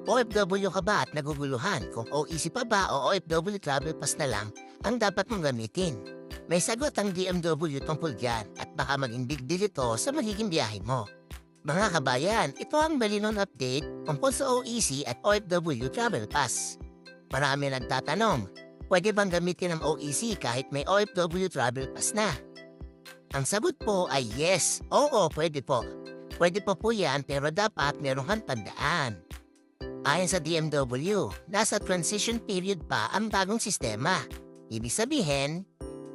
OFW ka ba at naguguluhan kung OEC pa ba o OFW Travel Pass na lang ang dapat mong gamitin? May sagot ang DMW tungkol dyan at baka maging big deal ito sa magiging biyahe mo. Mga kabayan, ito ang malinong update tungkol sa OEC at OFW Travel Pass. Marami nagtatanong, pwede bang gamitin ang OEC kahit may OFW Travel Pass na? Ang sagot po ay yes, oo pwede po. Pwede po yan pero dapat meron kang tandaan. Ayon sa DMW, nasa transition period pa ang bagong sistema. Ibig sabihin,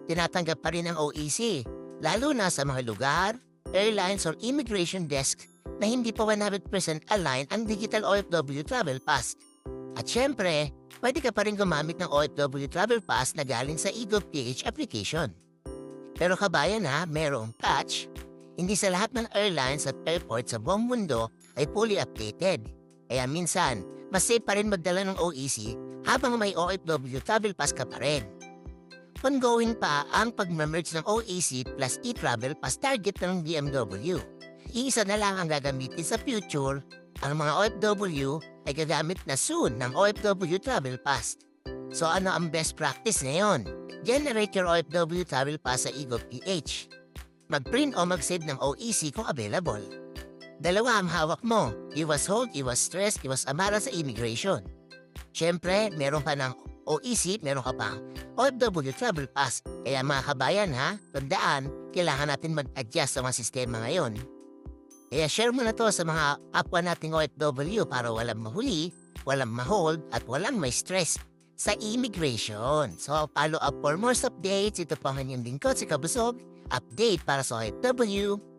tinatanggap pa rin ang OEC, lalo na sa mga lugar, airlines or immigration desk na hindi pa 100% align ang Digital OFW Travel Pass. At syempre, pwede ka pa rin gumamit ng OFW Travel Pass na galing sa eGov.ph application. Pero kabayan merong catch. Hindi sa lahat ng airlines at airports sa buong mundo ay fully updated. Kaya minsan, mas safe pa rin magdala ng OEC habang may OFW Travel Pass ka pa rin. Ongoing pa ang pag-merge ng OEC plus e-Travel Pass target ng BMW. Iisa na lang ang gagamitin sa future, ang mga OFW ay gagamit na soon ng OFW Travel Pass. So ano ang best practice ngayon? Generate your OFW Travel Pass sa eGov.ph. Mag-print o mag-save ng OEC kung available. Dalawa ang hawak mo, iwas hold, iwas stress, iwas amara sa immigration. Siyempre, meron ka ng OEC, meron ka pang OFW Travel Pass. Kaya mga kabayan tandaan, kailangan natin mag-adjust sa mga sistema ngayon. Kaya share mo na to sa mga kapwa nating OFW para walang mahuli, walang ma-hold, at walang may stress sa immigration. So, follow up for more updates. Ito po ang inyong lingkod si Kabusog. Update para sa OFW.